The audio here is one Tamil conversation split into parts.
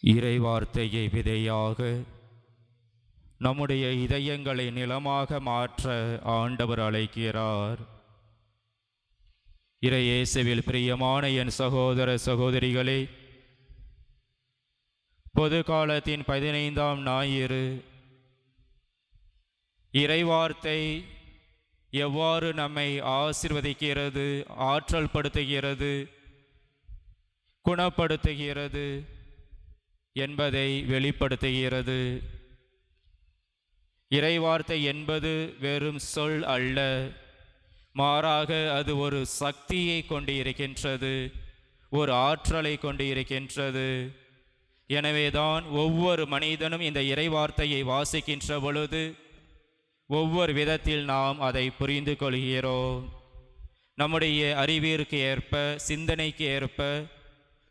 இறைவார்த்தையை விதையாக நம்முடைய இதயங்களை நிலமாக மாற்ற ஆண்டவர் அழைக்கிறார். இறையேசுவில் பிரியமான என் சகோதர சகோதரிகளே, பொது காலத்தின் 15ஆம் ஞாயிறு இறைவார்த்தை எவ்வாறு நம்மை ஆசீர்வதிக்கிறது, ஆற்றல் படுத்துகிறது, குணப்படுத்துகிறது என்பதை வெளிப்படுத்துகிறது. இறைவார்த்தை என்பது வெறும் சொல் அல்ல, மாறாக அது ஒரு சக்தியை கொண்டு இருக்கின்றது, ஒரு ஆற்றலை கொண்டு இருக்கின்றது. எனவேதான் ஒவ்வொரு மனிதனும் இந்த இறைவார்த்தையை வாசிக்கின்ற பொழுது ஒவ்வொரு விதத்தில் நாம் அதை புரிந்து கொள்கிறோம். நம்முடைய அறிவிற்கு ஏற்ப, சிந்தனைக்கு ஏற்ப,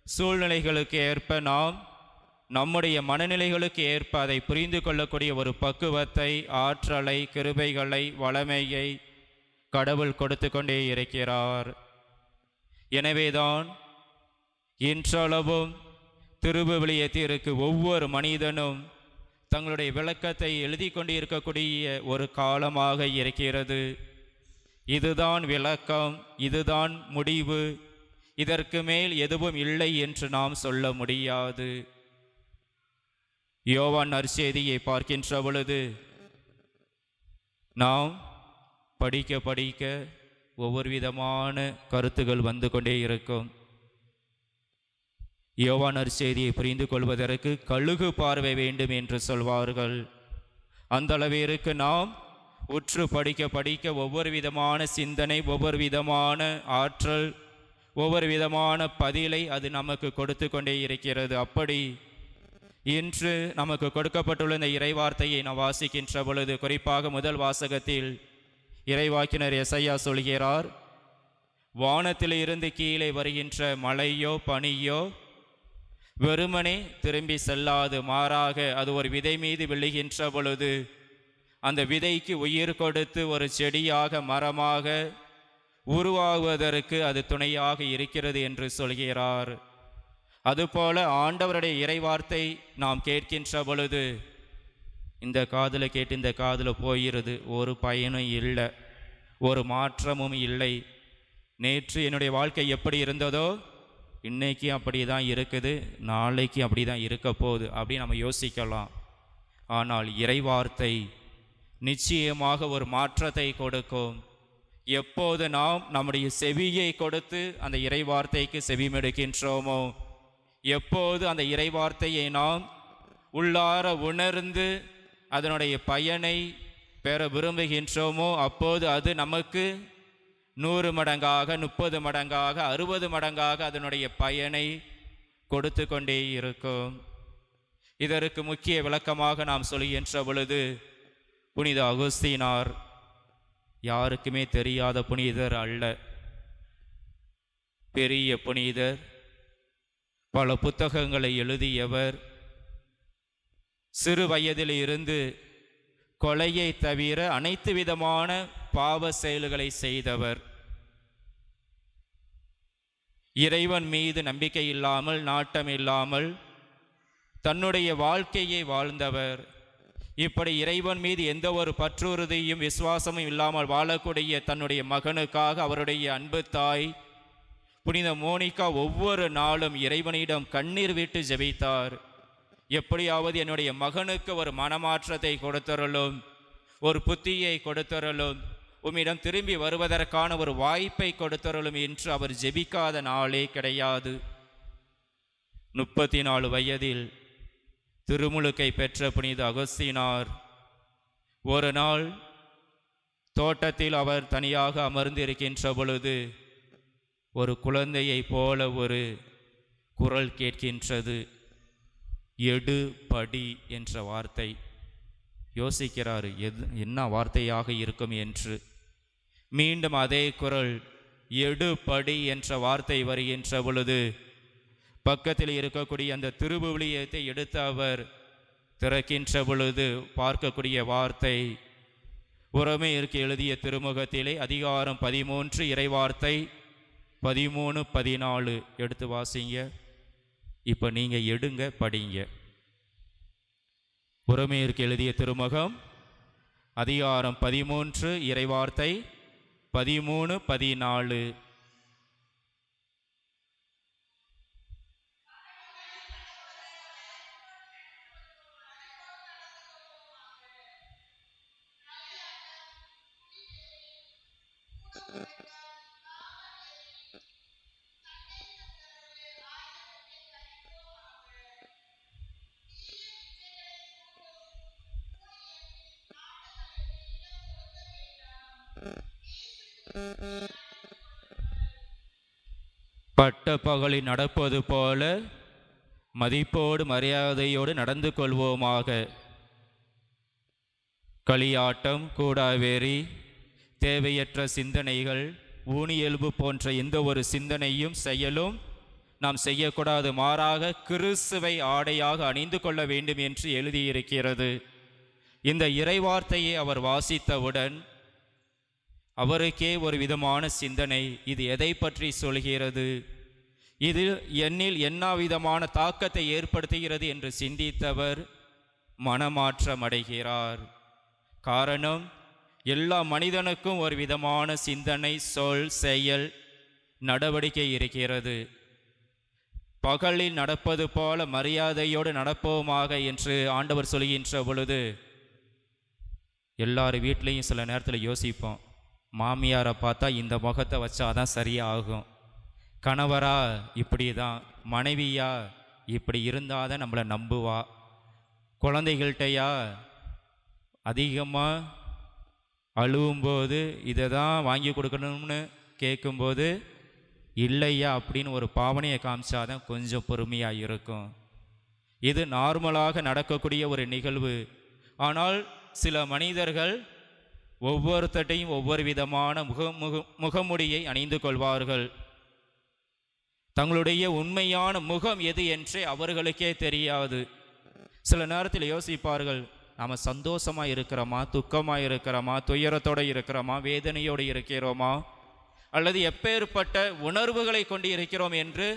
சூழ்நிலைகளுக்கு ஏற்ப நாம் நம்முடைய மனநிலைகளுக்கு ஏற்ப அதை புரிந்து கொள்ளக்கூடிய ஒரு பக்குவத்தை, ஆற்றலை, கிருபைகளை, வளமையை கடவுள் கொடுத்து கொண்டே இருக்கிறார். எனவேதான் இன்றளவும் திருவிவிலியத்திற்கு ஒவ்வொரு மனிதனும் தங்களுடைய விளக்கத்தை எழுதி கொண்டு இருக்கக்கூடிய ஒரு காலமாக இருக்கிறது. இதுதான் விளக்கம், இதுதான் முடிவு, இதற்கு மேல் எதுவும் இல்லை என்று நாம் சொல்ல முடியாது. யோவான் நற்செய்தியை பார்க்கின்ற பொழுது நாம் படிக்க படிக்க ஒவ்வொரு விதமான கருத்துகள் வந்து கொண்டே இருக்கும். யோவான் நற்செய்தியை புரிந்து கொள்வதற்கு கழுகு பார்வை வேண்டும் என்று சொல்வார்கள். அந்த அளவிற்கு நாம் உற்று படிக்க படிக்க ஒவ்வொரு விதமான சிந்தனை, ஒவ்வொரு விதமான ஆற்றல், ஒவ்வொரு விதமான பதிலை அது நமக்கு கொடுத்து கொண்டே இருக்கிறது. அப்படி இன்று நமக்கு கொடுக்கப்பட்டுள்ள இந்த இறைவார்த்தையை நாம் வாசிக்கின்ற பொழுது, குறிப்பாக முதல் வாசகத்தில் இறைவாக்கினர் எசையா சொல்கிறார், வானத்தில் இருந்து கீழே வருகின்ற மழையோ பனியோ வெறுமனே திரும்பி செல்லாது, மாறாக அது ஒரு விதை மீது விழுகின்ற பொழுது அந்த விதைக்கு உயிர் கொடுத்து ஒரு செடியாக, மரமாக உருவாகுவதற்கு அது துணையாக இருக்கிறது என்று சொல்கிறார். அதுபோல ஆண்டவருடைய இறைவார்த்தை நாம் கேட்கின்ற பொழுது இந்த காதில் கேட்டு இந்த காதில் போயிடுது, ஒரு பயனும் இல்லை, ஒரு மாற்றமும் இல்லை. நேற்று என்னுடைய வாழ்க்கை எப்படி இருந்ததோ இன்னைக்கு அப்படி தான் இருக்குது, நாளைக்கு அப்படி தான் இருக்க போகுது அப்படின்னு நம்ம யோசிக்கலாம். ஆனால் இறைவார்த்தை நிச்சயமாக ஒரு மாற்றத்தை கொடுக்கும். எப்போது நாம் நம்முடைய செவியை கொடுத்து அந்த இறைவார்த்தைக்கு செவிமெடுக்கின்றோமோ, எப்போது அந்த இறைவார்த்தையை நாம் உள்ளார உணர்ந்து அதனுடைய பயனை பெற விரும்புகின்றோமோ, அப்போது அது நமக்கு 100 மடங்காக, 30 மடங்காக, 60 மடங்காக அதனுடைய பயனை கொடுத்து கொண்டே இருக்கும். இதற்கு முக்கிய விளக்கமாக நாம் சொல்கின்ற பொழுது, புனித அகுஸ்தீனார் யாருக்குமே தெரியாத புனிதர் அல்ல, பெரிய புனிதர், பல புத்தகங்களை எழுதியவர், சிறு வயதில் இருந்து கொலையை தவிர அனைத்து விதமான பாவ செயல்களை செய்தவர், இறைவன் மீது நம்பிக்கை இல்லாமல், நாட்டம் இல்லாமல் தன்னுடைய வாழ்க்கையை வாழ்ந்தவர். இப்படி இறைவன் மீது எந்த ஒரு பற்றுறுதியும் விசுவாசமும் இல்லாமல் வாழக்கூடிய தன்னுடைய மகனுக்காக அவருடைய அன்பு தாய் புனித மோனிகா ஒவ்வொரு நாளும் இறைவனிடம் கண்ணீர் விட்டு ஜெபித்தார். எப்படியாவது என்னுடைய மகனுக்கு ஒரு மனமாற்றத்தை கொடுத்தருளும், ஒரு புத்தியை கொடுத்தருளும், உம்மிடம் திரும்பி வருவதற்கான ஒரு வாய்ப்பை கொடுத்தருளும் என்று அவர் ஜெபிக்காத நாளே கிடையாது. 34 வயதில் திருமுழுக்கை பெற்ற புனித அகஸ்தீனார் ஒரு நாள் தோட்டத்தில் அவர் தனியாக அமர்ந்திருக்கின்ற பொழுது ஒரு குழந்தையை போல ஒரு குரல் கேட்கின்றது, எடு படி என்ற வார்த்தை. யோசிக்கிறார், என்ன வார்த்தையாக இருக்கும் என்று. மீண்டும் அதே குரல், எடு படி என்ற வார்த்தை வருகின்ற பொழுது பக்கத்தில் இருக்கக்கூடிய அந்த திருவிவிலியத்தை எடுத்து அவர் திறக்கின்ற பொழுது பார்க்கக்கூடிய வார்த்தை, உரோமையருக்கு எழுதிய திருமுகத்திலே அதிகாரம் 13 இறைவார்த்தை 13-14 எடுத்து வாசிங்க. இப்போ நீங்கள் எடுங்க, படிங்க. உரோமையருக்கு எழுதிய திருமுகம் அதிகாரம் 13 இறைவார்த்தை 13, 14. பட்ட பகலில் நடப்பது போல மதிப்போடு மரியாதையோடு நடந்து கொள்வோமாக. களியாட்டம், கூடாவேரி, தேவையற்ற சிந்தனைகள், ஊனியல்பு போன்ற எந்த ஒரு சிந்தனையும் செயலும் நாம் செய்யக்கூடாது. மாறாக கிறிஸ்துவை ஆடையாக அணிந்து கொள்ள வேண்டும் என்று எழுதியிருக்கிறது. இந்த இறைவார்த்தையை அவர் வாசித்தவுடன் அவருக்கே ஒரு விதமான சிந்தனை, இது எதை பற்றி சொல்கிறது, இது என்னில் என்ன விதமான தாக்கத்தை ஏற்படுத்துகிறது என்று சிந்தித்தவர் மனமாற்றம் அடைகிறார். காரணம், எல்லா மனிதனுக்கும் ஒரு விதமான சிந்தனை, சொல், செயல், நடவடிக்கை இருக்கிறது. பகலில் நடப்பது போல மரியாதையோடு நடப்போமாக என்று ஆண்டவர் சொல்கின்ற பொழுது எல்லார் வீட்லேயும் சில நேரத்தில் யோசிப்போம், மாமியாரை பார்த்தா இந்த முகத்தை வச்சாதான் சரியாகும், கணவரா இப்படி தான், மனைவியா இப்படி இருந்தால் தான் நம்மளை நம்புவா, குழந்தைகள்கிட்டையா அதிகமாக அழுவும்போது இதை தான் வாங்கி கொடுக்கணும்னு கேட்கும்போது இல்லையா அப்படின்னு ஒரு பாவனையை காமிச்சாதான் கொஞ்சம் பொறுமையாக இருக்கும். இது நார்மலாக நடக்கக்கூடிய ஒரு நிகழ்வு. ஆனால் சில மனிதர்கள் ஒவ்வொருத்தட்டையும் ஒவ்வொரு விதமான முகமுடியை அணிந்து கொள்வார்கள். தங்களுடைய உண்மையான முகம் எது என்றே அவர்களுக்கே தெரியாது. சில நேரத்தில் யோசிப்பார்கள், நாம் சந்தோஷமாக இருக்கிறோமா, துக்கமாக இருக்கிறோமா, துயரத்தோடு இருக்கிறோமா, வேதனையோடு இருக்கிறோமா, அல்லது எப்பேற்பட்ட உணர்வுகளை கொண்டு இருக்கிறோம் என்று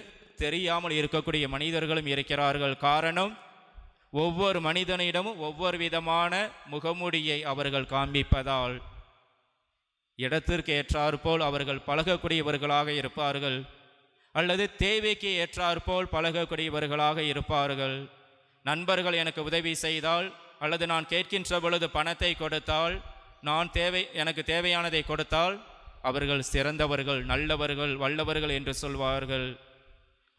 தெரியாமல் இருக்கக்கூடிய மனிதர்களும் இருக்கிறார்கள். காரணம், ஒவ்வொரு மனிதனிடமும் ஒவ்வொரு விதமான முகமுடியை அவர்கள் காண்பிப்பதால் இடத்திற்கு ஏற்றாற்போல் அவர்கள் பழகக்கூடியவர்களாக இருப்பார்கள், அல்லது தேவைக்கு ஏற்றாற்போல் பழகக்கூடியவர்களாக இருப்பார்கள். நண்பர்கள் எனக்கு உதவி செய்தால் அல்லது நான் கேட்கின்ற பொழுது பணத்தை கொடுத்தால், எனக்கு தேவையானதை கொடுத்தால் அவர்கள் சிறந்தவர்கள், நல்லவர்கள், வல்லவர்கள் என்று சொல்வார்கள்.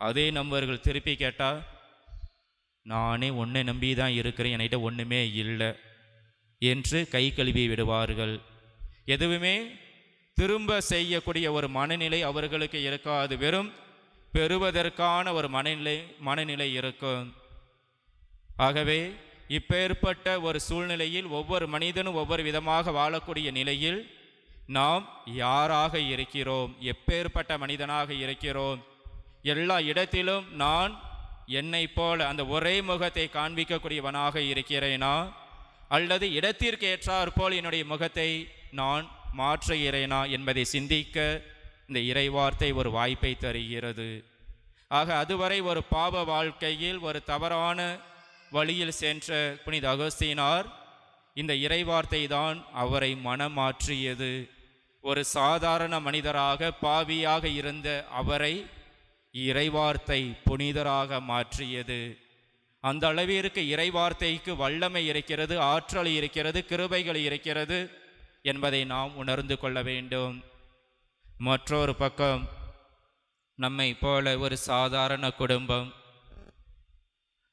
அதே நம்பர்கள் திருப்பி கேட்டால், நானே ஒன்றை நம்பி தான் இருக்கிறேன், என்கிட்ட ஒன்றுமே இல்லை என்று கை கழுவி விடுவார்கள். எதுவுமே திரும்ப செய்யக்கூடிய ஒரு மனநிலை அவர்களுக்கு இருக்காது. வெறும் பெறுவதற்கான ஒரு மனநிலை இருக்கும். ஆகவே இப்பேற்பட்ட ஒரு சூழ்நிலையில் ஒவ்வொரு மனிதனும் ஒவ்வொரு விதமாக வாழக்கூடிய நிலையில் நாம் யாராக இருக்கிறோம், எப்பேற்பட்ட மனிதனாக இருக்கிறோம், எல்லா இடத்திலும் நான் என்னை போல அந்த ஒரே முகத்தை காண்பிக்கக்கூடியவனாக இருக்கிறேனா, அல்லது இடத்திற்கு ஏற்றாற்போல் என்னுடைய முகத்தை நான் மாற்றுகிறேனா என்பதை சிந்திக்க இந்த இறைவார்த்தை ஒரு வாய்ப்பை தருகிறது. ஆக அதுவரை ஒரு பாவ வாழ்க்கையில் ஒரு தவறான வழியில் சென்ற புனித அகஸ்தீனார், இந்த இறைவார்த்தை தான் அவரை மனமாற்றியது. ஒரு சாதாரண மனிதராக பாவியாக இருந்த அவரை இறைவார்த்தை புனிதராக மாற்றியது. அந்த அளவிற்கு இறைவார்த்தைக்கு வல்லமை இருக்கிறது, ஆற்றல் இருக்கிறது, கிருபைகள் இருக்கிறது என்பதை நாம் உணர்ந்து கொள்ள வேண்டும். மற்றொரு பக்கம், நம்மை போல ஒரு சாதாரண குடும்பம்,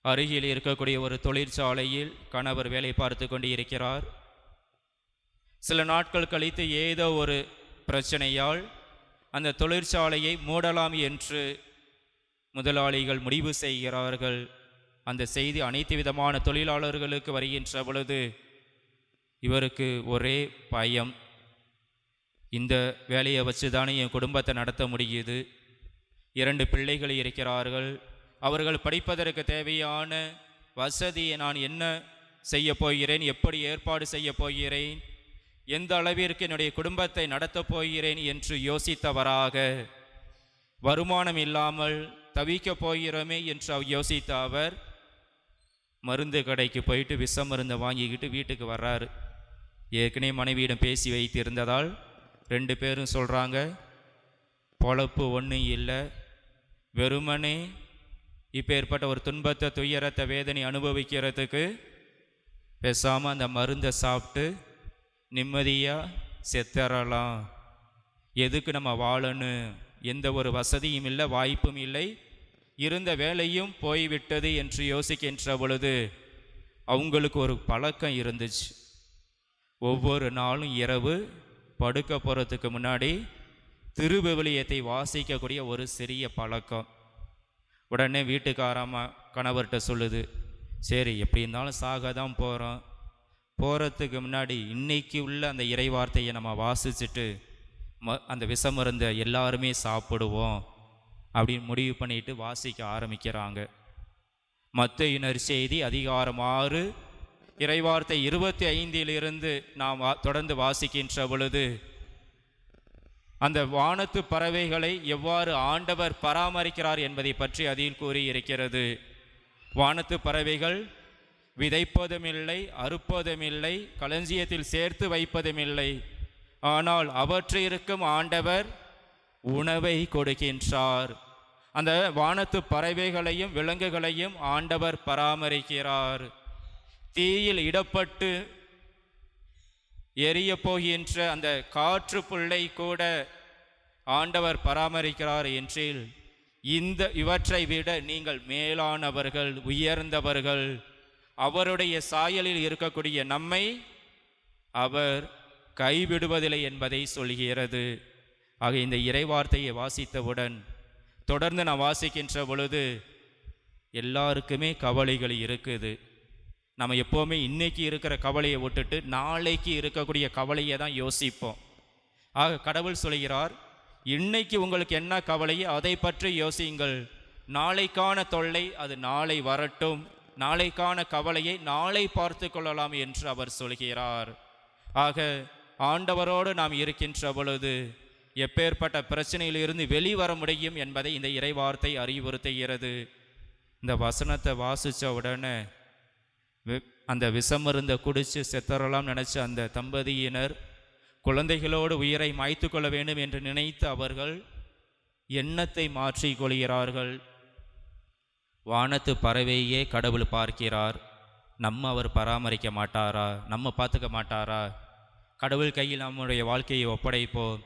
அருகில் இருக்கக்கூடிய ஒரு தொழிற்சாலையில் கணவர் வேலை பார்த்து கொண்டு இருக்கிறார். சில நாட்கள் கழித்து ஏதோ ஒரு பிரச்சனையால் அந்த தொழிற்சாலையை மூடலாம் என்று முதலாளிகள் முடிவு செய்கிறார்கள். அந்த செய்தி அனைத்து விதமான தொழிலாளர்களுக்கு வருகின்ற பொழுது இவருக்கு ஒரே பயம், இந்த வேலையை வச்சு தானே என் குடும்பத்தை நடத்த முடியுது, 2 பிள்ளைகள் இருக்கிறார்கள், அவர்கள் படிப்பதற்கு தேவையான வசதியை நான் என்ன செய்ய போகிறேன், எப்படி ஏற்பாடு செய்ய போகிறேன், எந்த அளவிற்கு என்னுடைய குடும்பத்தை நடத்தப் போகிறேன் என்று யோசித்தவராக, வருமானம் இல்லாமல் தவிக்க போகிறோமே என்று யோசித்த அவர் மருந்து கடைக்கு போயிட்டு விஷ மருந்தை வாங்கிக்கிட்டு வீட்டுக்கு வர்றாரு. ஏற்கனவே மனைவியிடம் பேசி வைத்திருந்ததால் 2 பேரும் சொல்கிறாங்க, பொழப்பு ஒன்றும் இல்லை, வெறுமனே இப்போ ஏற்பட்ட ஒரு துன்பத்தை துயரத்தை வேதனை அனுபவிக்கிறதுக்கு பேசாமல் அந்த மருந்தை சாப்பிட்டு நிம்மதியாக செத்தரலாம். எதுக்கு நம்ம வாழணும்? எந்த ஒரு வசதியும் இல்லை, வாய்ப்பும் இல்லை, இருந்த வேலையும் போய்விட்டது என்று யோசிக்கின்ற பொழுது அவங்களுக்கு ஒரு பழக்கம் இருந்துச்சு. ஒவ்வொரு நாளும் இரவு படுக்க போகிறதுக்கு முன்னாடி திருவிவிலியத்தை வாசிக்கக்கூடிய ஒரு சிறிய பழக்கம். உடனே வீட்டுக்காரம்மா கணவர்கிட்ட சொல்லுது, சரி எப்படி இருந்தாலும் சாக தான் போகிறதுக்கு முன்னாடி இன்னைக்கு உள்ள அந்த இறைவார்த்தையை நம்ம வாசிச்சுட்டு அந்த விஷமருந்தை எல்லாருமே சாப்பிடுவோம் அப்படின்னு முடிவு பண்ணிட்டு வாசிக்க ஆரம்பிக்கிறாங்க. மத்தேயு நற்செய்தி அதிகாரம் 6 இறைவார்த்தை 25 நாம் தொடர்ந்து வாசிக்கின்ற பொழுது அந்த வானத்து பறவைகளை எவ்வாறு ஆண்டவர் பராமரிக்கிறார் என்பதை பற்றி அதில் கூறியிருக்கிறது. வானத்து பறவைகள் விதைப்பதுமில்லை, அறுப்பதுமில்லை, களஞ்சியத்தில் சேர்த்து வைப்பதுமில்லை, ஆனால் அவற்றிற்கும் ஆண்டவர் உணவை கொடுக்கின்றார். அந்த வானத்து பறவைகளையும் விலங்குகளையும் ஆண்டவர் பராமரிக்கிறார். தீயில் இடப்பட்டு எரிய போகின்ற அந்த காற்று புல்லை கூட ஆண்டவர் பராமரிக்கிறார் என்றில் இவற்றை விட நீங்கள் மேலானவர்கள், உயர்ந்தவர்கள். அவருடைய சாயலில் இருக்கக்கூடிய நம்மை அவர் கைவிடுவதில்லை என்பதை சொல்கிறது. ஆக இந்த இறைவார்த்தையை வாசித்தவுடன் தொடர்ந்து நான் வாசிக்கின்ற பொழுது எல்லாருக்குமே கவலைகள் இருக்குது. நம்ம எப்போவுமே இன்னைக்கு இருக்கிற கவலையை விட்டுட்டு நாளைக்கு இருக்கக்கூடிய கவலையை தான் யோசிப்போம். ஆக கடவுள் சொல்கிறார், இன்னைக்கு உங்களுக்கு என்ன கவலையோ அதை பற்றி யோசியுங்கள், நாளைக்கான தொல்லை அது நாளை வரட்டும், நாளைக்கான கவலையை நாளை பார்த்து கொள்ளலாம் என்று அவர் சொல்கிறார். ஆக ஆண்டவரோடு நாம் இருக்கின்ற பொழுது எப்பேற்பட்ட பிரச்சனையிலிருந்து வெளிவர முடியும் என்பதை இந்த இறைவார்த்தை அறிவுறுத்துகிறது. இந்த வசனத்தை வாசித்த உடனே அந்த விஷமருந்தை குடித்து செத்தரலாம் நினச்ச அந்த தம்பதியினர் குழந்தைகளோடு உயிரை மாய்த்து கொள்ள வேண்டும் என்று நினைத்து அவர்கள் எண்ணத்தை மாற்றிக் கொள்கிறார்கள். வானத்து பறவையே கடவுள் பார்க்கிறார், நம்ம அவர் பராமரிக்க மாட்டாரா? நம்ம பார்த்துக்க மாட்டாரா? கடவுள் கையில் நம்முடைய வாழ்க்கையை ஒப்படைப்போம்,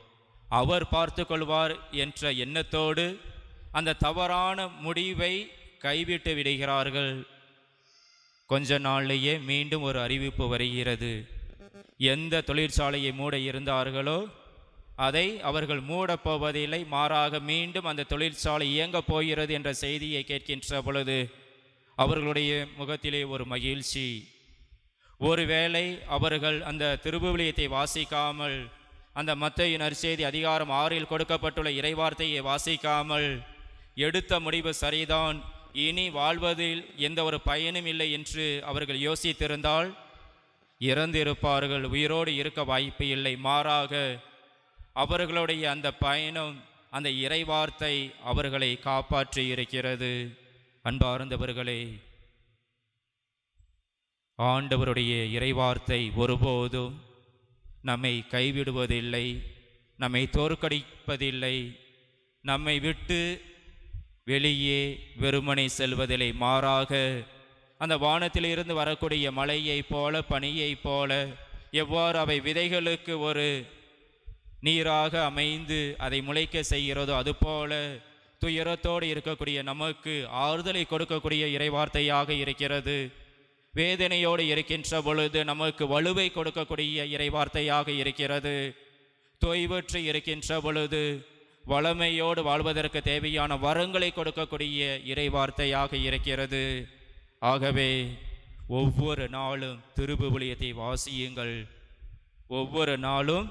அவர் பார்த்து கொள்வார் என்ற எண்ணத்தோடு அந்த தவறான முடிவை கைவிட்டு விடுகிறார்கள். கொஞ்ச நாள்லேயே மீண்டும் ஒரு அறிவிப்பு வருகிறது. எந்த தொழிற்சாலையை மூட இருந்தார்களோ அதை அவர்கள் மூடப் போவதில்லை, மாறாக மீண்டும் அந்த தொழிற்சாலை இயங்கப் போகிறது என்ற செய்தியை கேட்கின்ற பொழுது அவர்களுடைய முகத்திலே ஒரு மகிழ்ச்சி. ஒருவேளை அவர்கள் அந்த திருவிவிலியத்தை வாசிக்காமல், அந்த மத்தேயு நற்செய்தி அதிகாரம் 6 கொடுக்கப்பட்டுள்ள இறைவார்த்தையை வாசிக்காமல் எடுத்த முடிவு சரிதான், இனி வாழ்வதில் எந்த ஒரு பயனும் இல்லை என்று அவர்கள் யோசித்திருந்தால் இறந்திருப்பார்கள், உயிரோடு இருக்க வாய்ப்பு இல்லை. மாறாக அவர்களுடைய அந்த பயணம், அந்த இறைவார்த்தை அவர்களை காப்பாற்றி இருக்கிறது. அன்பார்ந்தவர்களே, ஆண்டவருடைய இறைவார்த்தை ஒருபோதும் நம்மை கைவிடுவதில்லை, நம்மை தோற்கடிப்பதில்லை, நம்மை விட்டு வெளியே வெறுமனை செல்வதில்லை. மாறாக அந்த வானத்திலிருந்து வரக்கூடிய மழையைப் போல, பனியைப் போல, எவ்வாறு அவை விதைகளுக்கு ஒரு நீராக அமைந்து அதை முளைக்க செய்கிறதோ அதுபோல துயரத்தோடு இருக்கக்கூடிய நமக்கு ஆறுதலை கொடுக்கக்கூடிய இறைவார்த்தையாக இருக்கிறது. வேதனையோடு இருக்கின்ற பொழுது நமக்கு வலுவை கொடுக்கக்கூடிய இறைவார்த்தையாக இருக்கிறது. தொய்வற்று இருக்கின்ற பொழுது வளமையோடு வாழ்வதற்கு தேவையான வரங்களை கொடுக்கக்கூடிய இறைவார்த்தையாக இருக்கிறது. ஆகவே ஒவ்வொரு நாளும் திருவிவிலியத்தை வாசியுங்கள். ஒவ்வொரு நாளும்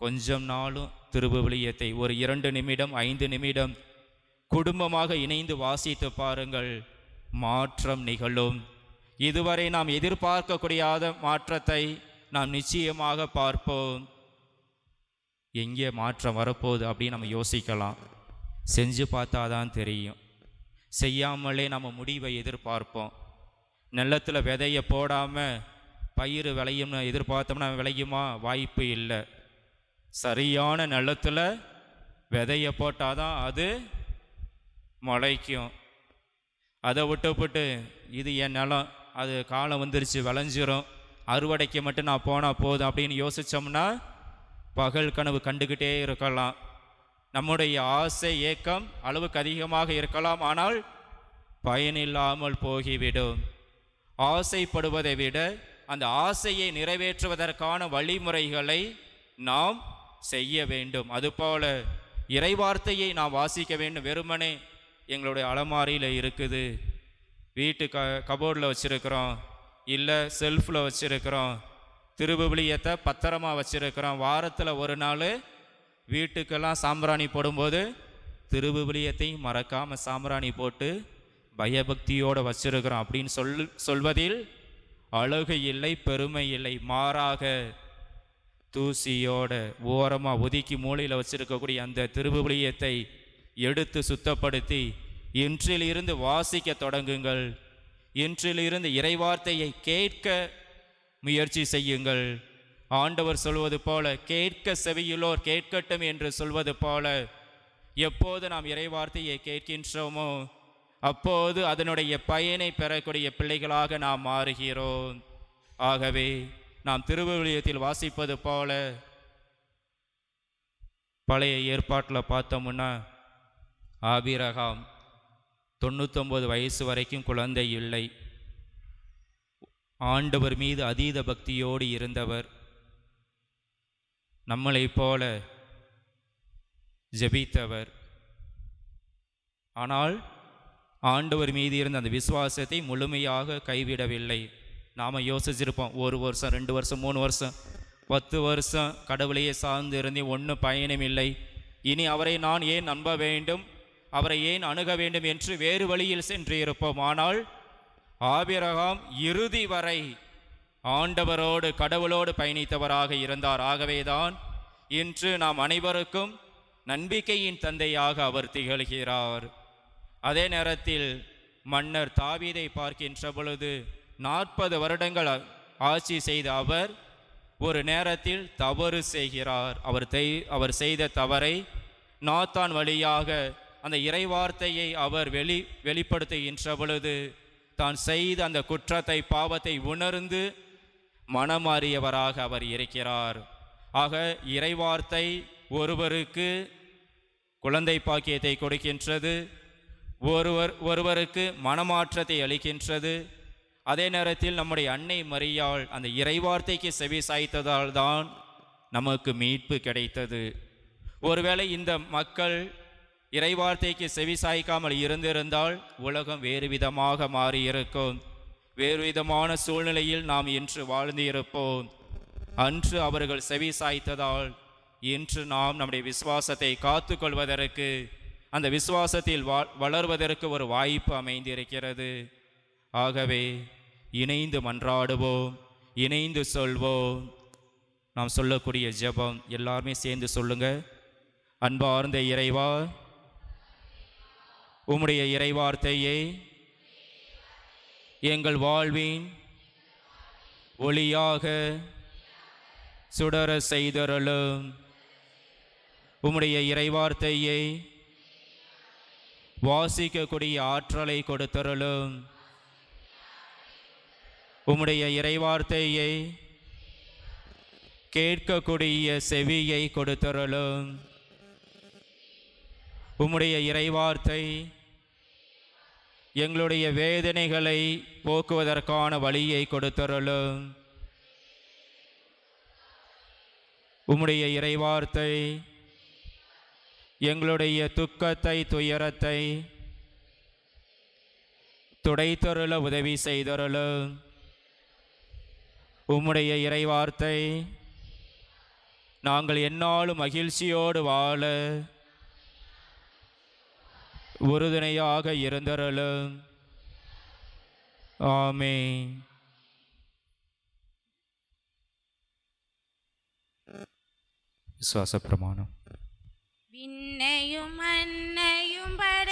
கொஞ்சம் நாளும் திருவிவிலியத்தை ஒரு 2 நிமிடம் 5 நிமிடம் குடும்பமாக இணைந்து வாசித்து பாருங்கள், மாற்றம் நிகழும். இதுவரை நாம் எதிர்பார்க்கக்கூடிய மாற்றத்தை நாம் நிச்சயமாக பார்ப்போம். எங்கே மாற்றம் வரப்போகுது அப்படின்னு நம்ம யோசிக்கலாம். செஞ்சு பார்த்தா தான் தெரியும். செய்யாமலே நம்ம முடிவை எதிர்பார்ப்போம். நிலத்தில் விதையை போடாமல் பயிர் விளையும்னு எதிர்பார்த்தோம்னா விளையுமா? வாய்ப்பு இல்லை. சரியான நிலத்தில் விதையை போட்டால் தான் அது முளைக்கும். அதை விட்டுப்பட்டு இது என் நிலம், அது காலம் வந்துருச்சு விளைஞ்சிரும், அறுவடைக்கு மட்டும் நான் போனால் போதும் அப்படின்னு யோசித்தோம்னா பகல் கனவு கண்டுக்கிட்டே இருக்கலாம். நம்முடைய ஆசை ஏக்கம் அளவுக்கு அதிகமாக இருக்கலாம், ஆனால் பயனில்லாமல் போகிவிடும். ஆசைப்படுவதை விட அந்த ஆசையை நிறைவேற்றுவதற்கான வழிமுறைகளை நாம் செய்ய வேண்டும். அதுபோல இறைவார்த்தையை நாம் வாசிக்க வேண்டும். வெறுமனே எங்களுடைய அலமாரியில் இருக்குது, வீட்டு கபோர்டில் வச்சுருக்கிறோம், இல்லை செல்ஃபில் வச்சுருக்கிறோம், திருவிவிலியத்தை பத்திரமாக வச்சுருக்கிறோம். வாரத்தில் ஒரு நாள் வீட்டுக்கெல்லாம் சாம்பிராணி போடும்போது திருவிவிலியத்தையும் மறக்காமல் சாம்பிராணி போட்டு பயபக்தியோடு வச்சிருக்கிறோம் அப்படின்னு சொல்வதில் அழகு இல்லை, பெருமை இல்லை. மாறாக தூசியோட ஓரமாக ஒதுக்கி மூலையில் வச்சிருக்கக்கூடிய அந்த திருவிவிலியத்தை எடுத்து சுத்தப்படுத்தி இன்றிலிருந்து வாசிக்க தொடங்குங்கள். இன்றிலிருந்து இறைவார்த்தையை கேட்க முயற்சி செய்யுங்கள். ஆண்டவர் சொல்வது போல கேட்க செவியுள்ளோர் கேட்கட்டும் என்று சொல்வது போல எப்போது நாம் இறைவார்த்தையை கேட்கின்றோமோ அப்போது அதனுடைய பயனை பெறக்கூடிய பிள்ளைகளாக நாம் மாறுகிறோம். ஆகவே நாம் திருவிவிலியத்தில் வாசிப்பது போல பழைய ஏற்பாட்டில் பார்த்தோம்னா ஆபிரகாம் 99 வயசு வரைக்கும் குழந்தை இல்லை. ஆண்டவர் மீது அதீத பக்தியோடு இருந்தவர். நம்மளை போல ஜெபித்தவர். ஆனால் ஆண்டவர் மீது இருந்த அந்த விசுவாசத்தை முழுமையாக கைவிடவில்லை. நாம் யோசிச்சிருப்போம், 1 வருஷம் 2 வருஷம் 3 வருஷம் 10 வருஷம் கடவுளையே சார்ந்து இருந்தேன், ஒன்றும் பயனும் இல்லை, இனி அவரை நான் ஏன் நம்ப வேண்டும், அவரை ஏன் அணுக வேண்டும் என்று வேறு வழியில் சென்று இருப்போம். ஆனால் ஆபிரகாம் இறுதி வரை ஆண்டவரோடு கடவுளோடு பயணித்தவராக இருந்தார். ஆகவேதான் இன்று நாம் அனைவருக்கும் நம்பிக்கையின் தந்தையாக அவர் திகழ்கிறார். அதே நேரத்தில் மன்னர் தாவீதை பார்க்கின்ற பொழுது 40 வருடங்கள் ஆட்சி செய்த அவர் ஒரு நேரத்தில் தவறு செய்கிறார். அவர் செய்த தவறை நாத்தான் வழியாக அந்த இறைவார்த்தையை அவர் வெளிப்படுத்துகின்ற பொழுது தான் செய்த அந்த குற்றத்தை பாவத்தை உணர்ந்து மனமாறியவராக அவர் இருக்கிறார். ஆக இறைவார்த்தை ஒருவருக்கு குழந்தை பாக்கியத்தை கொடுக்கின்றது, ஒருவருக்கு மனமாற்றத்தை அளிக்கின்றது. அதே நேரத்தில் நம்முடைய அன்னை மரியாள் அந்த இறைவார்த்தைக்கு செவி சாய்த்ததால் தான் நமக்கு மீட்பு கிடைத்தது. ஒருவேளை இந்த மக்கள் இறைவார்த்தைக்கு செவி சாய்க்காமல் இருந்திருந்தால் உலகம் வேறு விதமாக மாறியிருக்கும், வேறு விதமான சூழ்நிலையில் நாம் இன்று வாழ்ந்து இருப்போம். அன்று அவர்கள் செவி சாய்த்ததால் இன்று நாம் நம்முடைய விசுவாசத்தை காத்து கொள்வதற்கு, அந்த விசுவாசத்தில் வளர்வதற்கு ஒரு வாய்ப்பு அமைந்திருக்கிறது. ஆகவே இணைந்து மன்றாடுவோம், இணைந்து சொல்வோம். நாம் சொல்லக்கூடிய ஜெபம் எல்லாருமே சேர்ந்து சொல்லுங்க. அன்பார்ந்த இறைவா, உம்முடைய இறைவார்த்தையை எங்கள் வாழ்வின் ஒளியாக சுடர செய்தருளும். உம்முடைய இறைவார்த்தையை வாசிக்கக்கூடிய ஆற்றலை கொடுத்தருளும். உம்முடைய இறைவார்த்தையை கேட்கக்கூடிய செவியை கொடுத்தருளும். உம்முடைய இறைவார்த்தை எங்களுடைய வேதனைகளை போக்குவதற்கான வழியை கொடுத்தருளும். உம்முடைய இறைவார்த்தை எங்களுடைய துக்கத்தை துயரத்தை துடைத்தருள உதவி செய்தருளும். உம்முடைய இறைவார்த்தை நாங்கள் எந்நாளும் மகிழ்ச்சியோடு வாழ உறுதுணையாக இருந்தருளும். ஆமென். விசுவாச பிரமாணம். விண்ணையும் மண்ணையும் படைத்த